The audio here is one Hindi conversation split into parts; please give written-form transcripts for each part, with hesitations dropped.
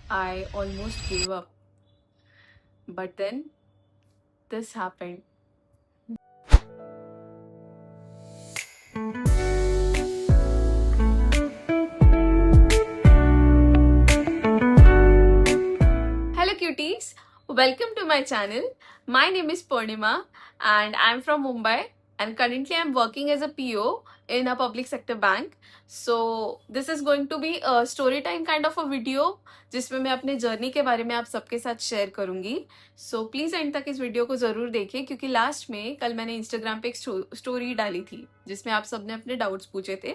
I almost gave up. But then this happened. Hello cuties, welcome to my channel. My name is Purnima and I'm from Mumbai, and currently I'm working as a PO in a public sector bank. So this is going to be a story time kind of a video जिसमें मैं अपने जर्नी के बारे में आप सबके साथ शेयर करूंगी. सो प्लीज एंड तक इस वीडियो को जरूर देखिए, क्योंकि लास्ट में कल मैंने इंस्टाग्राम पे एक स्टोरी डाली थी जिसमें आप सबने अपने डाउट्स पूछे थे.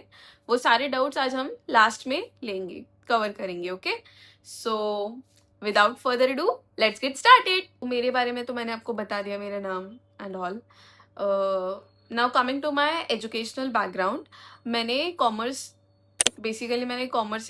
वो सारे डाउट्स आज हम लास्ट में लेंगे, कवर करेंगे. Okay, so without further do let's get started. मेरे बारे में तो मैंने आपको बता दिया, मेरा नाम and all. Now coming to my educational background, मैंने कॉमर्स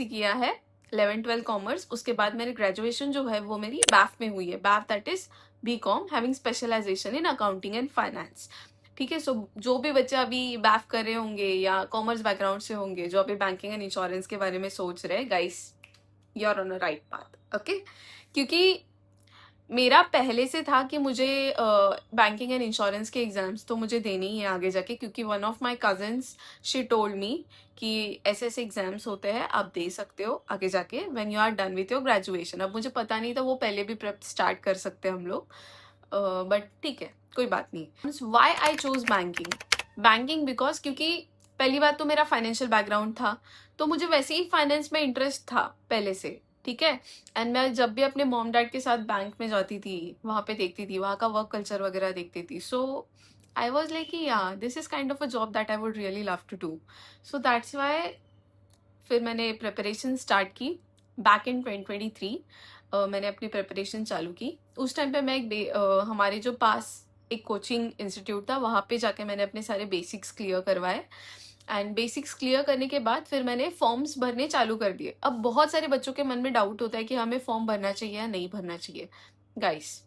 ही किया है, 11-12 कॉमर्स. उसके बाद मेरी ग्रेजुएशन जो है वो मेरी बैफ में हुई है. BAF that is BCom having specialisation in accounting and finance. ठीक है, सो जो भी बच्चे अभी बैफ कर रहे होंगे या कॉमर्स बैकग्राउंड से होंगे जो अभी बैंकिंग एंड इंश्योरेंस के बारे में सोच रहे हैं, guys you are on a right path. Okay, क्योंकि मेरा पहले से था कि मुझे बैंकिंग एंड इंश्योरेंस के एग्जाम्स तो मुझे देने ही है आगे जाके, क्योंकि one of my cousins she told me कि ऐसे ऐसे एग्जाम्स होते हैं, आप दे सकते हो आगे जाके when you are done with your graduation. अब मुझे पता नहीं था, वो पहले भी प्रेप स्टार्ट कर सकते हैं हम लोग, बट ठीक है, कोई बात नहीं. Why I choose banking because क्योंकि पहली बात तो मेरा फाइनेंशियल बैकग्राउंड था, तो मुझे वैसे ही फाइनेंस में इंटरेस्ट था पहले से. ठीक है, एंड मैं जब भी अपने मॉम डैड के साथ बैंक में जाती थी, वहां पे देखती थी, वहां का वर्क कल्चर वगैरह देखती थी. So I was like yeah this is kind of a job that I would really love to do. So that's why फिर मैंने प्रिपरेशन स्टार्ट की. बैक इन 2023 मैंने अपनी प्रिपरेशन चालू की. उस टाइम पे मैं हमारे जो पास एक कोचिंग इंस्टीट्यूट था, वहां पे जाके मैंने अपने सारे बेसिक्स क्लियर करवाए. एंड बेसिक्स क्लियर करने के बाद फिर मैंने फॉर्म्स भरने चालू कर दिए. अब बहुत सारे बच्चों के मन में डाउट होता है कि हमें फॉर्म भरना चाहिए या नहीं भरना चाहिए. गाइस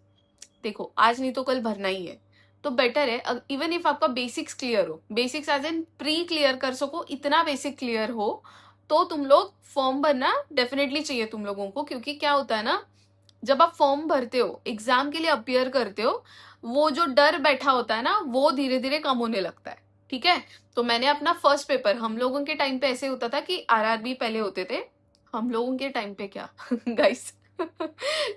देखो, आज नहीं तो कल भरना ही है, तो बेटर है इवन इफ आपका बेसिक्स क्लियर हो, basics as an pre clear कर सको, इतना बेसिक क्लियर हो, तो तुम लोग फॉर्म भरना डेफिनेटली चाहिए तुम लोगों को. क्योंकि क्या होता है ना, जब आप फॉर्म भरते हो, एग्जाम के लिए अपियर करते हो, वो जो डर बैठा होता है ना, वो धीरे धीरे कम होने लगता है. ठीक है, तो मैंने अपना फर्स्ट पेपर, हम लोगों के टाइम पे ऐसे होता था कि आरआरबी पहले होते थे. हम लोगों के टाइम पे क्या गाइस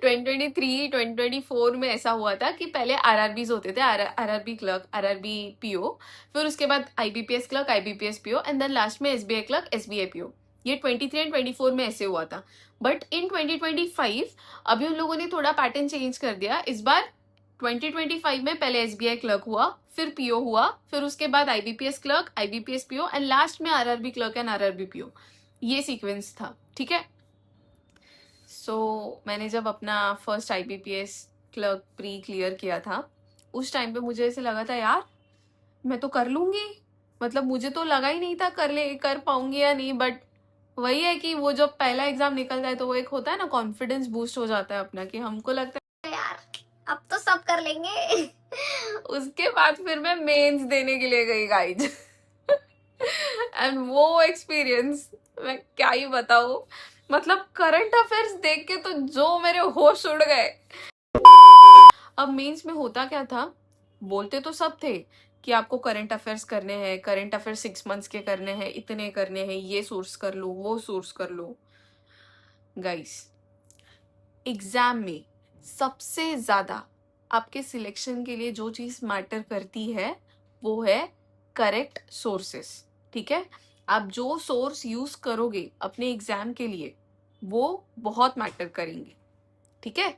2023 2024 में ऐसा हुआ था कि पहले आरआरबीज होते थे, आरआरबी क्लर्क, आरआरबी पीओ, फिर उसके बाद IBPS clerk, IBPS PO, and then last में एसबीआई क्लर्क, एसबीआई पीओ. ये 23 एंड 24 में ऐसे हुआ था. बट इन 2025 अभी उन लोगों ने थोड़ा पैटर्न चेंज कर दिया. इस बार 2025 में पहले एसबीआई क्लर्क हुआ, फिर पीओ हुआ, फिर उसके बाद IBPS clerk, IBPS PO, and last में RRB clerk and RRB PO. ये सीक्वेंस था. ठीक है, सो मैंने जब अपना first IBPS clerk pre clear किया था, उस टाइम पे मुझे ऐसे लगा था यार मैं तो कर लूंगी. मतलब मुझे तो लगा ही नहीं था कर पाऊंगी या नहीं. बट वही है कि वो जब पहला एग्जाम निकल जाए तो वो एक होता है ना, कॉन्फिडेंस बूस्ट हो जाता है अपना, कि हमको लगता है यार अब तो सब कर लेंगे. उसके बाद फिर मैं मेंस देने के लिए गई गाइज. एंड वो एक्सपीरियंस मैं क्या ही बताऊं. मतलब करंट अफेयर्स देख के तो जो मेरे होश उड़ गए. अब मेंस में होता क्या था, बोलते तो सब थे कि आपको करंट अफेयर्स करने हैं, करंट अफेयर्स 6 मंथ्स के करने हैं, इतने करने हैं, ये सोर्स कर लो, वो सोर्स कर लो. गाइस एग्जाम में सबसे ज्यादा आपके सिलेक्शन के लिए जो चीज मैटर करती है वो है करेक्ट सोर्सेस. ठीक है, आप जो सोर्स यूज करोगे अपने एग्जाम के लिए वो बहुत मैटर करेंगे. ठीक है,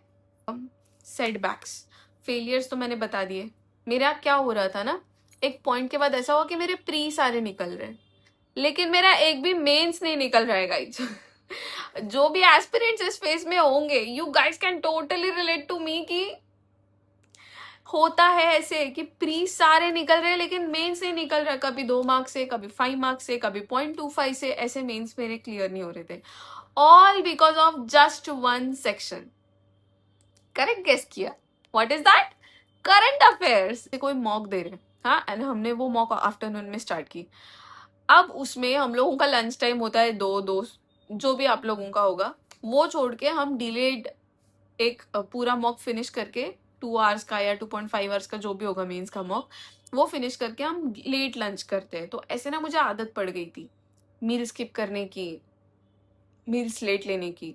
सेटबैक्स, फेलियर्स तो मैंने बता दिए. मेरा क्या हो रहा था ना, एक पॉइंट के बाद ऐसा हुआ कि मेरे प्री सारे निकल रहे हैं, लेकिन मेरा एक भी मेंस नहीं निकल रहा है गाइज. जो भी एस्पिरेंट्स इस फेज में होंगे, you guys can totally relate to me कि होता है ऐसे कि प्री सारे निकल रहे हैं लेकिन मेंस नहीं निकल रहा. कभी 2 मार्क्स से, कभी 5 मार्क्स से, कभी 0.25 से, ऐसे मेंस मेरे क्लियर नहीं हो रहे थे. All because of just one section. Correct guess किया, what is that? Current affairs. कोई मॉक दे रहे, हाँ, एंड हमने वो मॉक आफ्टरनून में स्टार्ट की. अब उसमें हम लोगों का लंच टाइम होता है 2 जो भी आप लोगों का होगा, वो छोड़ के हम डिलेड एक पूरा मॉक फिनिश करके 2 आवर्स का या 2.5 आवर्स का जो भी होगा मेंस का मॉक, वो फिनिश करके हम लेट लंच करते हैं। तो ऐसे ना मुझे आदत पड़ गई थी मील स्किप करने की, मील्स लेट लेने की।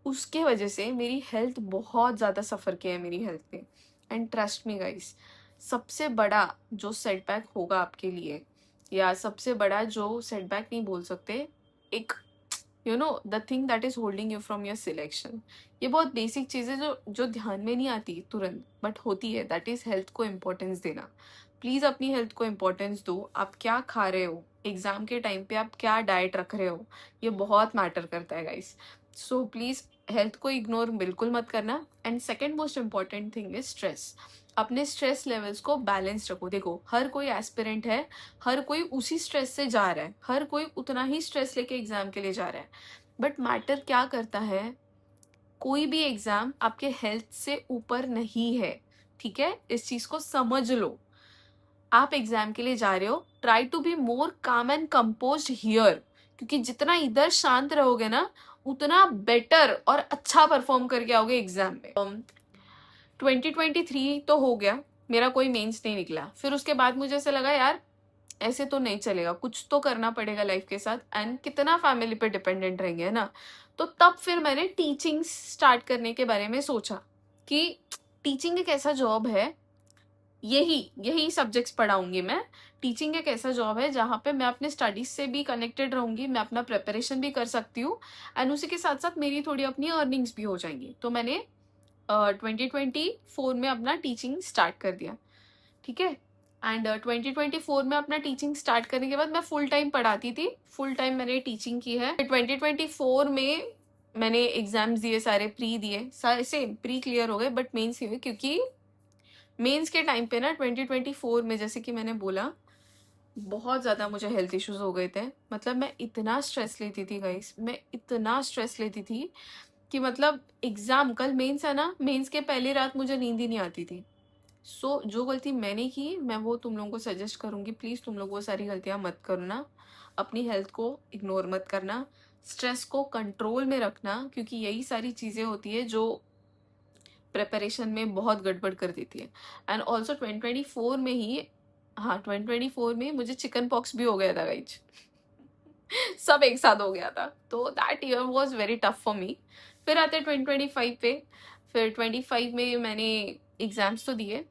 उसके वजह से मेरी हेल्थ बहुत ज़्यादा सफ़र किया है, मेरी हेल्थ पे। एंड ट्रस्ट मी गाइस, सबसे बड़ा जो सेटबैक होगा आपके लिए, या सबसे बड़ा जो सेटबैक नहीं बोल सकते, एक the thing that is holding you from your selection, ये बहुत बेसिक चीज़ है जो जो ध्यान में नहीं आती तुरंत, बट होती है। दैट इज हेल्थ को इम्पोर्टेंस देना। प्लीज़ अपनी हेल्थ को इम्पोर्टेंस दो। आप क्या खा रहे हो, एग्जाम के टाइम पे आप क्या डाइट रख रहे हो, ये बहुत मैटर करता है गाइस। सो प्लीज़ हेल्थ को इग्नोर बिल्कुल मत करना। And second most important thing is stress. अपने स्ट्रेस लेवल्स को बैलेंस रखो। देखो, हर कोई एस्पिरेंट है, हर कोई उसी स्ट्रेस से जा रहा है, हर कोई उतना ही स्ट्रेस लेके एग्जाम के लिए जा रहा है। बट मैटर क्या करता है, कोई भी एग्जाम आपके हेल्थ से ऊपर नहीं है, ठीक है? इस चीज को समझ लो। आप एग्जाम के लिए जा रहे हो, ट्राई टू बी मोर काम एंड कंपोज हियर, क्योंकि जितना इधर शांत रहोगे ना, उतना बेटर और अच्छा परफॉर्म करके आओगे एग्जाम में। 2023 तो हो गया, मेरा कोई मेंस नहीं निकला। फिर उसके बाद मुझे ऐसा लगा यार ऐसे तो नहीं चलेगा, कुछ तो करना पड़ेगा लाइफ के साथ, एंड कितना फैमिली पे डिपेंडेंट रहेंगे, है ना। तो तब फिर मैंने टीचिंग स्टार्ट करने के बारे में सोचा कि टीचिंग एक ऐसा जॉब है, यही यही सब्जेक्ट्स पढ़ाऊंगी मैं। टीचिंग एक ऐसा जॉब है जहाँ पे मैं अपने स्टडीज से भी कनेक्टेड रहूंगी, मैं अपना प्रिपरेशन भी कर सकती हूँ, एंड उसी के साथ साथ मेरी थोड़ी अपनी अर्निंग्स भी हो जाएंगी। तो मैंने 2024 में अपना टीचिंग स्टार्ट कर दिया, ठीक है। एंड 2024 में अपना टीचिंग स्टार्ट करने के बाद मैं फुल टाइम पढ़ाती थी, फुल टाइम मैंने टीचिंग की है। 2024 में मैंने एग्जाम्स दिए, सारे प्री दिए, सारे सेम प्री क्लियर हो गए, बट मेंस ही हुए, क्योंकि मेंस के टाइम पे ना 2024 में, जैसे कि मैंने बोला, बहुत ज़्यादा मुझे हेल्थ इश्यूज हो गए थे। मतलब मैं इतना स्ट्रेस लेती थी गाइस, मैं इतना स्ट्रेस लेती थी कि मतलब एग्जाम, कल मेंस है ना, मेंस के पहली रात मुझे नींद ही नहीं आती थी। जो गलती मैंने की, मैं वो तुम लोगों को सजेस्ट करूंगी, प्लीज़ तुम लोग वो सारी गलतियां मत करना। अपनी हेल्थ को इग्नोर मत करना, स्ट्रेस को कंट्रोल में रखना, क्योंकि यही सारी चीज़ें होती है जो प्रिपरेशन में बहुत गड़बड़ कर देती है। एंड ऑल्सो 2024 में ही, हाँ 2024 में मुझे चिकन पॉक्स भी हो गया था गाइज। सब एक साथ हो गया था, तो that year was very tough for me. फिर आते 2025 पे, फिर 25 में मैंने एग्जाम्स तो दिए,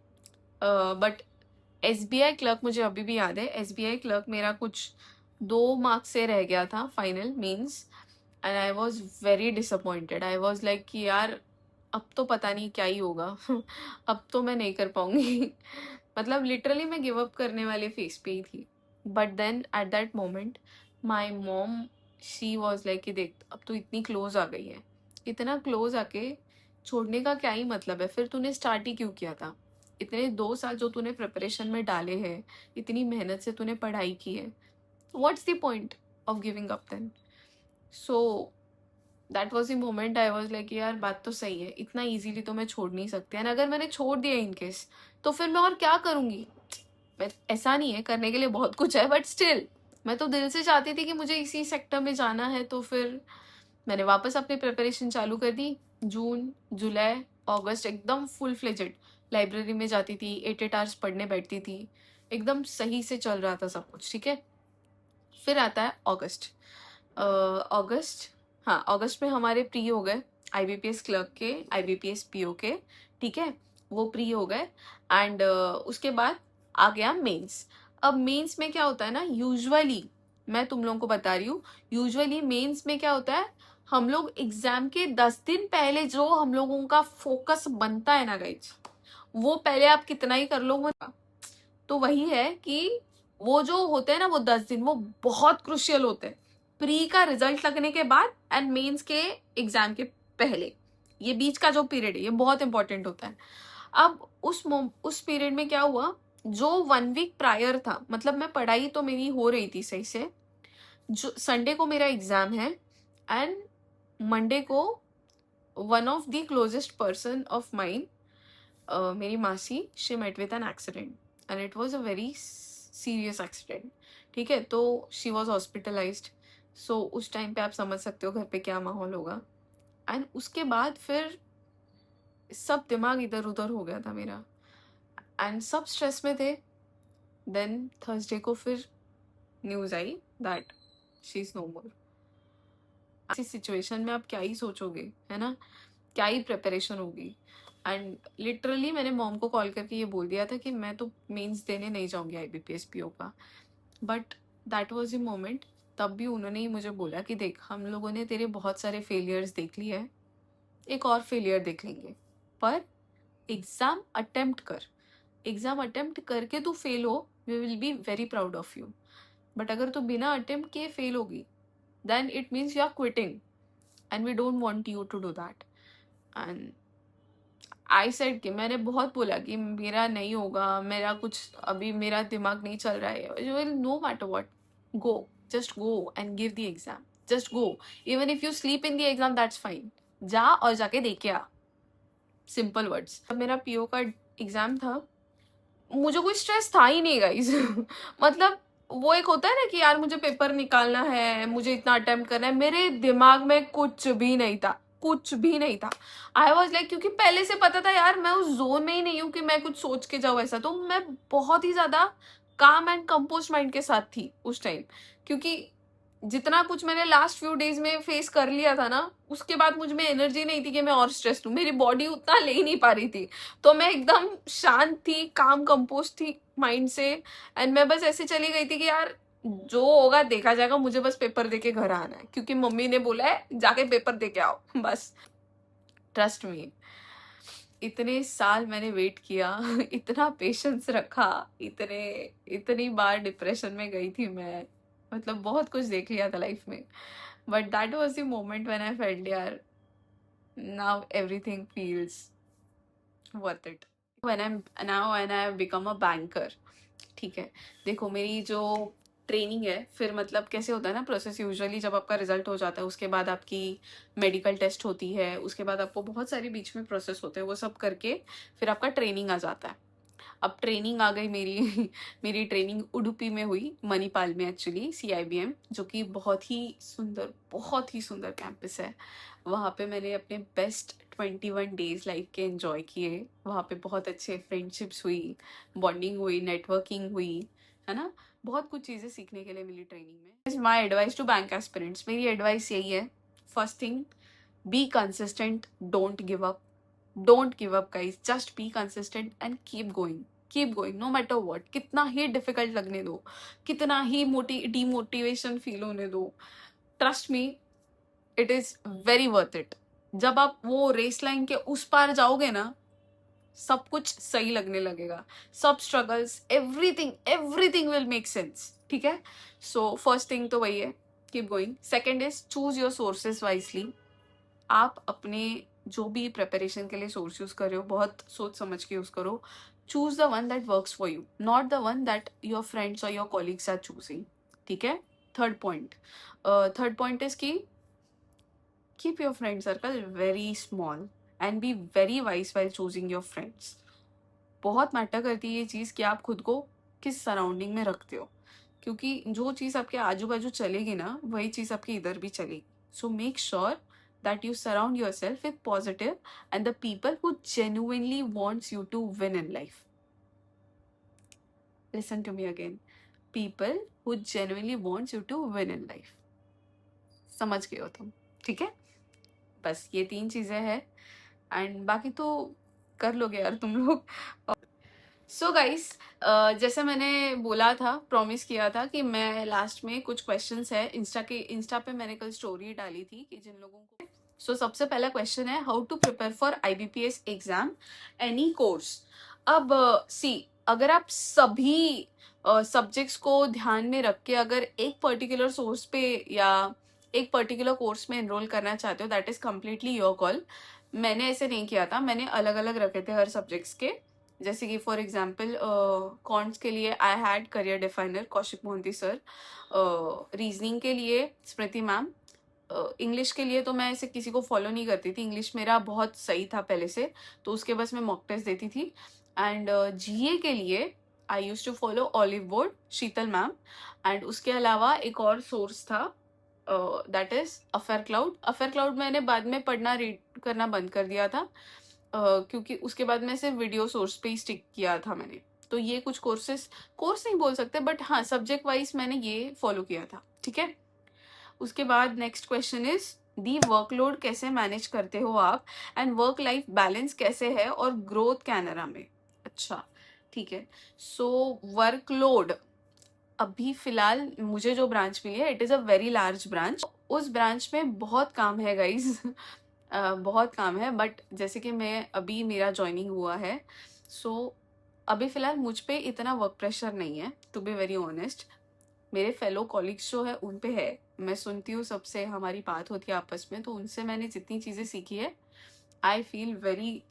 बट SBI क्लर्क मुझे अभी भी याद है। SBI क्लर्क मेरा कुछ 2 मार्क्स से रह गया था final means, and I was very disappointed. I was like कि यार अब तो पता नहीं क्या ही होगा। अब तो मैं नहीं कर पाऊंगी। मतलब लिटरली मैं गिव अप करने वाले फेस पे ही थी। But then at that moment my mom, she was like कि देख अब तो इतनी क्लोज आ गई है, इतना क्लोज आके छोड़ने का क्या ही मतलब है, फिर तूने स्टार्ट ही क्यों किया था। इतने 2 साल जो तूने प्रिपरेशन में डाले हैं, इतनी मेहनत से तूने पढ़ाई की है, what's the point of giving up then. So that was the moment I was like यार बात तो सही है, इतना इजीली तो मैं छोड़ नहीं सकती, एंड अगर मैंने छोड़ दिया इनकेस, तो फिर मैं और क्या करूंगी। मैं, ऐसा नहीं है, करने के लिए बहुत कुछ है, बट स्टिल मैं तो दिल से चाहती थी कि मुझे इसी सेक्टर में जाना है। तो फिर मैंने वापस अपनी प्रिपरेशन चालू कर दी। जून, जुलाई, अगस्त एकदम फुल फ्लेजेड लाइब्रेरी में जाती थी, 8 8 आवर्स पढ़ने बैठती थी, एकदम सही से चल रहा था सब कुछ, ठीक है। फिर आता है अगस्त। अगस्त, हाँ अगस्त में हमारे प्री हो गए, IBPS क्लर्क के, IBPS PO के, ठीक है, वो प्री हो गए। एंड उसके बाद आ गया मेंस। अब मेंस में क्या होता है ना, यूजुअली मैं तुम लोगों को बता रही हूँ, यूजुअली मेंस में क्या होता है, हम लोग एग्जाम के 10 दिन पहले जो हम लोगों का फोकस बनता है ना गाइज, वो पहले आप कितना ही कर लो वो, तो वही है कि वो जो होते हैं ना वो 10 दिन, वो बहुत क्रुशियल होते हैं प्री का रिजल्ट लगने के बाद एंड मेंस के एग्जाम के पहले। ये बीच का जो पीरियड है ये बहुत इंपॉर्टेंट होता है। अब उस पीरियड में क्या हुआ, जो 1 वीक प्रायर था, मतलब मैं पढ़ाई तो मेरी हो रही थी सही से, जो संडे को मेरा एग्जाम है, एंड मंडे को one of the closest person of mine, मेरी मासी, she met with an accident, and it was a very serious accident, ठीक है। तो शी वॉज हॉस्पिटलाइज्ड। सो उस टाइम पे आप समझ सकते हो घर पे क्या माहौल होगा। एंड उसके बाद फिर सब दिमाग इधर उधर हो गया था मेरा, एंड सब स्ट्रेस में थे. देन थर्सडे को फिर न्यूज़ आई that she is no more. ऐसी सिचुएशन में आप क्या ही सोचोगे, है ना, क्या ही प्रिपरेशन होगी. एंड लिटरली मैंने मॉम को कॉल करके ये बोल दिया था कि मैं तो मेंस देने नहीं जाऊंगी IBPS PO का. But that was a moment. तब भी उन्होंने ही मुझे बोला कि देख, हम लोगों ने तेरे बहुत सारे फेलियर्स देख लिए हैं, एक और फेलियर देख लेंगे, पर एग्जाम अटेम्प्ट कर. एग्जाम अटेम्प्ट करके तू फेल हो, we will be very proud of you. But अगर तू बिना अटेम्प्ट किए फेल होगी, then it means you are quitting, and we don't want you to do that. And I said कि मैंने बहुत बोला कि मेरा नहीं होगा, मेरा कुछ अभी मेरा दिमाग नहीं चल रहा है. No matter what, go, just go and give the exam, just go. Even if you sleep in the exam that's fine. जा और जाके दे के आ. Simple words. अब मेरा PO का एग्जाम था, मुझे कोई स्ट्रेस था ही नहीं गाइस. मतलब वो एक होता है ना कि यार मुझे पेपर निकालना है, मुझे इतना अटेम्प्ट करना है, मेरे दिमाग में कुछ भी नहीं था, कुछ भी नहीं था. आई वॉज लाइक, क्योंकि पहले से पता था यार मैं उस जोन में ही नहीं हूँ कि मैं कुछ सोच के जाऊँ ऐसा. तो मैं बहुत ही ज्यादा काम एंड कंपोज माइंड के साथ थी उस टाइम, क्योंकि जितना कुछ मैंने लास्ट फ्यू डेज में फेस कर लिया था ना, उसके बाद मुझ में एनर्जी नहीं थी कि मैं और स्ट्रेस लूं. मेरी बॉडी उतना ले ही नहीं पा रही थी. तो मैं एकदम शांत थी, काम कंपोज थी माइंड से. एंड मैं बस ऐसे चली गई थी कि यार जो होगा देखा जाएगा, मुझे बस पेपर दे के घर आना है, क्योंकि मम्मी ने बोला है जाके पेपर दे के आओ बस. ट्रस्ट मी, इतने साल मैंने वेट किया, इतना पेशेंस रखा, इतनी बार डिप्रेशन में गई थी मैं, मतलब बहुत कुछ देख लिया था लाइफ में. But that was the moment when I felt यार now everything feels worth it. When I become a banker. ठीक है, देखो मेरी जो ट्रेनिंग है, फिर मतलब कैसे होता है ना प्रोसेस. यूजुअली जब आपका रिजल्ट हो जाता है, उसके बाद आपकी मेडिकल टेस्ट होती है, उसके बाद आपको बहुत सारे बीच में प्रोसेस होते हैं, वो सब करके फिर आपका ट्रेनिंग आ जाता है. अब ट्रेनिंग आ गई मेरी. मेरी ट्रेनिंग उडुपी में हुई, मणिपाल में एक्चुअली, CIBM, जो कि बहुत ही सुंदर कैंपस है. वहाँ पे मैंने अपने बेस्ट 21 डेज लाइफ के एंजॉय किए. वहाँ पे बहुत अच्छे फ्रेंडशिप्स हुई, बॉन्डिंग हुई, नेटवर्किंग हुई, है ना. बहुत कुछ चीज़ें सीखने के लिए मिली ट्रेनिंग में. My advice to bank aspirants, मेरी एडवाइस यही है. First thing, be consistent, don't give up. Don't give up guys, just be consistent and keep going no matter what. कितना ही डिफिकल्ट लगने दो, कितना ही डिमोटिवेशन फील होने दो, trust me, it is very worth it. जब आप वो रेस लाइन के उस पार जाओगे ना, सब कुछ सही लगने लगेगा. सब struggles, everything everything will make sense. ठीक है. सो फर्स्ट थिंग तो वही है, keep going. Second is choose your sources wisely. आप अपने जो भी प्रिपरेशन के लिए सोर्स यूज कर रहे हो, बहुत सोच समझ के यूज करो. Choose the one that works for you, not the one that your friends और योर कॉलीग्स आर चूजिंग. ठीक है. थर्ड पॉइंट इज की keep your friend circle very small and be very wise while choosing your friends. बहुत मैटर करती है ये चीज़ कि आप खुद को किस सराउंडिंग में रखते हो, क्योंकि जो चीज़ आपके आजू बाजू चलेगी ना, वही चीज़ आपकी इधर भी चलेगी. So make sure that you surround yourself with positive and the people who genuinely wants you to win in life. Listen to me again. People who genuinely wants you to win in life. समझ गए हो तुम. ठीक है. बस ये 3 चीजें हैं, एंड बाकी तो कर लोगे यार तुम लोग. सो गाइस, जैसे मैंने बोला था, प्रॉमिस किया था कि मैं लास्ट में कुछ क्वेश्चंस है, इंस्टा पे मैंने कल स्टोरी डाली थी कि जिन लोगों को. सो सबसे पहला क्वेश्चन है, how to prepare for IBPS exam any course. अब सी, अगर आप सभी सब्जेक्ट्स को ध्यान में रख के अगर एक पर्टिकुलर सोर्स पे या एक पर्टिकुलर कोर्स में एनरोल करना चाहते हो, that is completely your call. मैंने ऐसे नहीं किया था, मैंने अलग अलग रखे थे हर सब्जेक्ट्स के. जैसे कि फॉर एग्जाम्पल कॉन्ट्स के लिए I had career definer Kaushik Mohanty sir, reasoning के लिए स्मृति मैम, इंग्लिश के लिए तो मैं ऐसे किसी को फॉलो नहीं करती थी, इंग्लिश मेरा बहुत सही था पहले से, तो उसके बस मैं मॉक टेस्ट देती थी. एंड GA के लिए I use to follow Oliveboard Sheetal ma'am. And उसके अलावा एक और सोर्स था, that is affair cloud. Affair cloud मैंने बाद में पढ़ना रीड करना बंद कर दिया था, क्योंकि उसके बाद मैं सिर्फ वीडियो सोर्स पे ही स्टिक किया था मैंने। तो ये कुछ कोर्स नहीं बोल सकते, बट हाँ सब्जेक्ट वाइज मैंने ये फॉलो किया था, ठीक है। उसके बाद next question is the workload कैसे मैनेज करते हो आप, एंड वर्क लाइफ बैलेंस कैसे है और ग्रोथ कैनरा में। अच्छा ठीक है, सो वर्कलोड अभी फिलहाल मुझे जो ब्रांच मिली है, it is a very large branch. उस ब्रांच में बहुत काम है गाइज बहुत काम है, बट जैसे कि मैं अभी मेरा ज्वाइनिंग हुआ है, सो अभी फिलहाल मुझ पे इतना वर्क प्रेशर नहीं है, टू बी वेरी ऑनेस्ट। मेरे फेलो कॉलीग्स जो है उन पे है, मैं सुनती हूँ सबसे, हमारी बात होती है आपस में, तो उनसे मैंने जितनी चीज़ें सीखी है, I feel very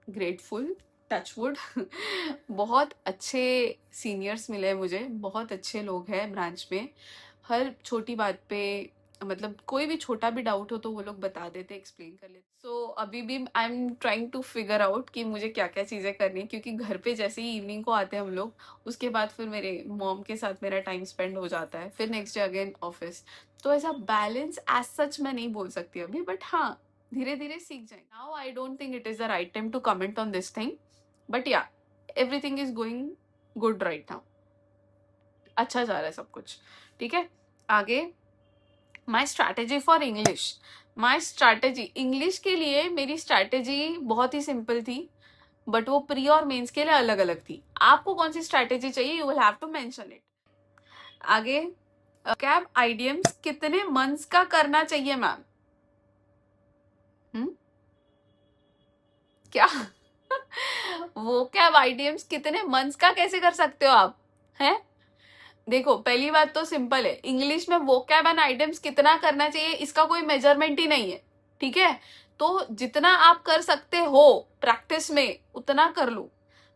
grateful, touchwood बहुत अच्छे सीनियर्स मिले मुझे, बहुत अच्छे लोग हैं ब्रांच में। हर छोटी बात पे, मतलब कोई भी छोटा भी डाउट हो तो वो लोग बता देते, एक्सप्लेन कर लेते। सो अभी भी I am trying to figure out कि मुझे क्या क्या चीज़ें करनी है, क्योंकि घर पे जैसे ही इवनिंग को आते हैं हम लोग, उसके बाद फिर मेरे मॉम के साथ मेरा टाइम स्पेंड हो जाता है, फिर नेक्स्ट डे अगेन ऑफिस। तो ऐसा बैलेंस एज सच मैं नहीं बोल सकती अभी, बट हाँ धीरे धीरे सीख जाए। Now I don't think it is the right time to comment on this thing, but yeah everything is going good right now, अच्छा जा रहा है सब कुछ, ठीक है। आगे my strategy for English. My strategy English के लिए, मेरी स्ट्रैटेजी बहुत ही सिंपल थी, बट वो प्री और मेंस के लिए अलग अलग थी। आपको कौन सी स्ट्रैटेजी चाहिए, you will have to mention it. आगे कैब आइडियम्स कितने मंथ्स का करना चाहिए मैम? क्या वो कैब आइडियम्स कितने मंथ्स का कैसे कर सकते हो आप हैं? देखो पहली बात तो सिंपल है, इंग्लिश में वोकैब एंड आइटम्स कितना करना चाहिए इसका कोई मेजरमेंट ही नहीं है, ठीक है। तो जितना आप कर सकते हो प्रैक्टिस में उतना कर लो,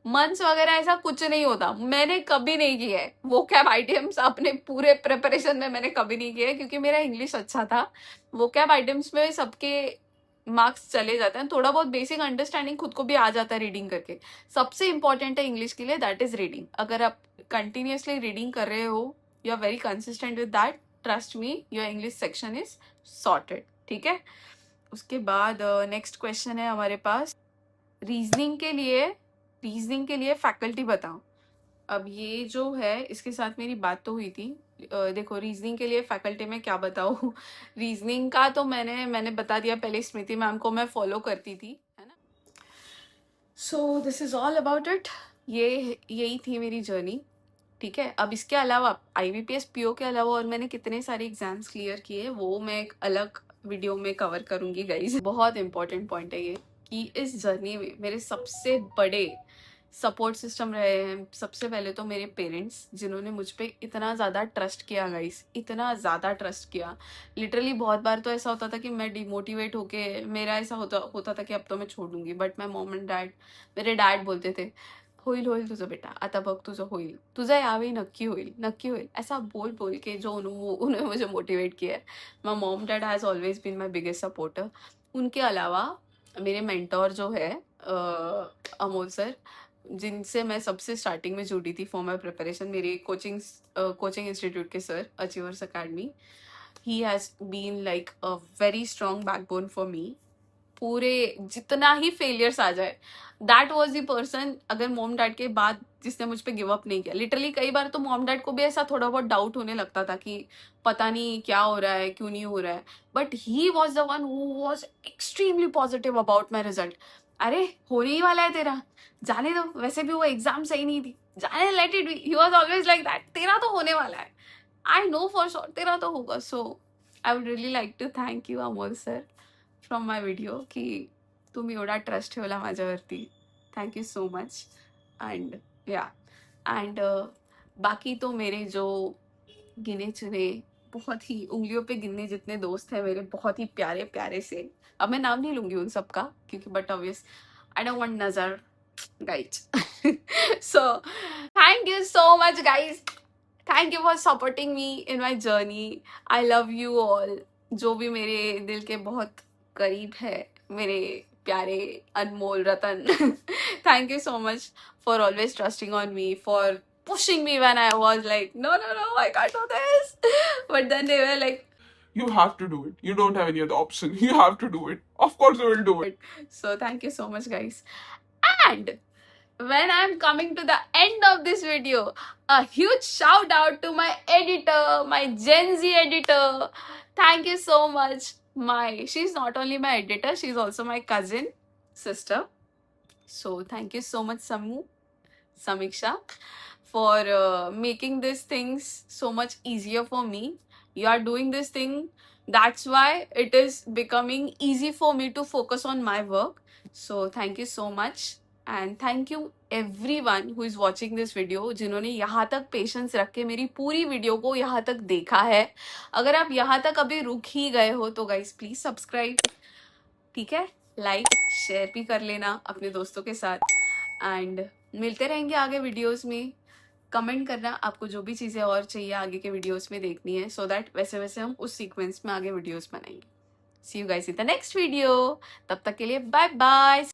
मंथ्स वगैरह ऐसा कुछ नहीं होता। मैंने कभी नहीं किया है वोकैब आइटम्स, अपने पूरे प्रिपरेशन में मैंने कभी नहीं किया है, क्योंकि मेरा इंग्लिश अच्छा था। वोकैब आइटम्स में सबके मार्क्स चले जाते हैं, थोड़ा बहुत बेसिक अंडरस्टैंडिंग खुद को भी आ जाता है रीडिंग करके। सबसे इंपॉर्टेंट है इंग्लिश के लिए, दैट इज रीडिंग। अगर आप कंटिन्यूसली रीडिंग कर रहे हो, you are very consistent with that, trust me your English section is sorted, ठीक है। उसके बाद नेक्स्ट क्वेश्चन है हमारे पास, रीजनिंग के लिए, रीजनिंग के लिए फैकल्टी बताओ। अब ये जो है इसके साथ मेरी बात तो हुई थी। देखो रीजनिंग के लिए फैकल्टी में क्या बताऊँ रीजनिंग का तो मैंने बता दिया पहले, स्मृति मैम को मैं फॉलो करती थी, है ना। So this is all about it, यही थी मेरी जर्नी, ठीक है। अब इसके अलावा IBPS PO के अलावा और मैंने कितने सारे एग्जाम्स क्लियर किए वो मैं एक अलग वीडियो में कवर करूंगी गाइज। बहुत इंपॉर्टेंट पॉइंट है ये, कि इस जर्नी में मेरे सबसे बड़े सपोर्ट सिस्टम रहे हैं, सबसे पहले तो मेरे पेरेंट्स, जिन्होंने मुझ पे इतना ज़्यादा ट्रस्ट किया गाइस, इतना ज़्यादा ट्रस्ट किया। लिटरली बहुत बार तो ऐसा होता था कि मैं डिमोटिवेट होके, मेरा ऐसा होता था कि अब तो मैं छोड़ दूंगी, but my mom and dad, मेरे डॅड बोलते थे होईल होईल तुझं बेटा, आता बघ तुझं होईल, तुझं यावेळी नक्की होईल नक्की होईल, ऐसा बोल बोल के जो उन्होंने मुझे मोटिवेट किया है। My mom dad has always been my biggest supporter. उनके अलावा मेरे मेंटोर जो है अमोल सर, जिनसे मैं सबसे स्टार्टिंग में जुड़ी थी फॉर माई प्रिपरेशन, मेरे कोचिंग इंस्टीट्यूट के sir, Achievers Academy, he has been like a very strong backbone for me. पूरे जितना ही फेलियर्स आ जाए, दैट वॉज द पर्सन, अगर मॉम डैड के बाद, जिसने मुझ पे गिव अप नहीं किया। लिटरली कई बार तो मॉम डैड को भी ऐसा थोड़ा बहुत डाउट होने लगता था कि पता नहीं क्या हो रहा है, क्यों नहीं हो रहा है, but he was the one who was extremely positive about my result. अरे होने ही वाला है तेरा, जाने दो, वैसे भी वो एग्जाम सही नहीं थी, जाने, let it be. He was always like that, तेरा तो होने वाला है, आई नो फॉर श्योर तेरा तो होगा। So I would really like to thank you Amol sir from my video, की तुम्ही एवढा ट्रस्ट ठेवला माझ्यावरती, thank you so much. And yeah and बाकी तो मेरे जो गिने चुने, बहुत ही उंगलियों पे गिनने जितने दोस्त हैं मेरे, बहुत ही प्यारे प्यारे से, अब मैं नाम नहीं लूंगी उन सबका, क्योंकि but obvious I don't want नजर guys so thank you so much guys, thank you for supporting me in my journey, I love you all. जो भी मेरे दिल के बहुत करीब है, मेरे प्यारे अनमोल रतन thank you so much for always trusting on me, for pushing me when I was like, no, I can't do this. But then they were like, You have to do it. You don't have any other option. You have to do it. Of course you will do it. So thank you so much, guys. And when I'm coming to the end of this video, a huge shout out to my editor, my Gen Z editor. Thank you so much. She's not only my editor, she's also my cousin, sister. So thank you so much, Samiksha, for making these things so much easier for me. You are doing this thing, that's why it is becoming easy for me to focus on my work. So thank you so much. And thank you every one who is watching this video, जिन्होंने यहाँ तक पेशेंस रख के मेरी पूरी वीडियो को यहाँ तक देखा है. अगर आप यहाँ तक अभी रुक ही गए हो तो गाइस प्लीज सब्सक्राइब, ठीक है, लाइक शेयर भी कर लेना अपने दोस्तों के साथ. एंड मिलते रहेंगे आगे वीडियोस में. कमेंट करना आपको जो भी चीज़ें और चाहिए आगे के वीडियोस में देखनी है, सो दैट वैसे वैसे हम उस सीक्वेंस में आगे वीडियोस बनाएंगे. See you guys in the next video. तब तक के लिए बाय बाय.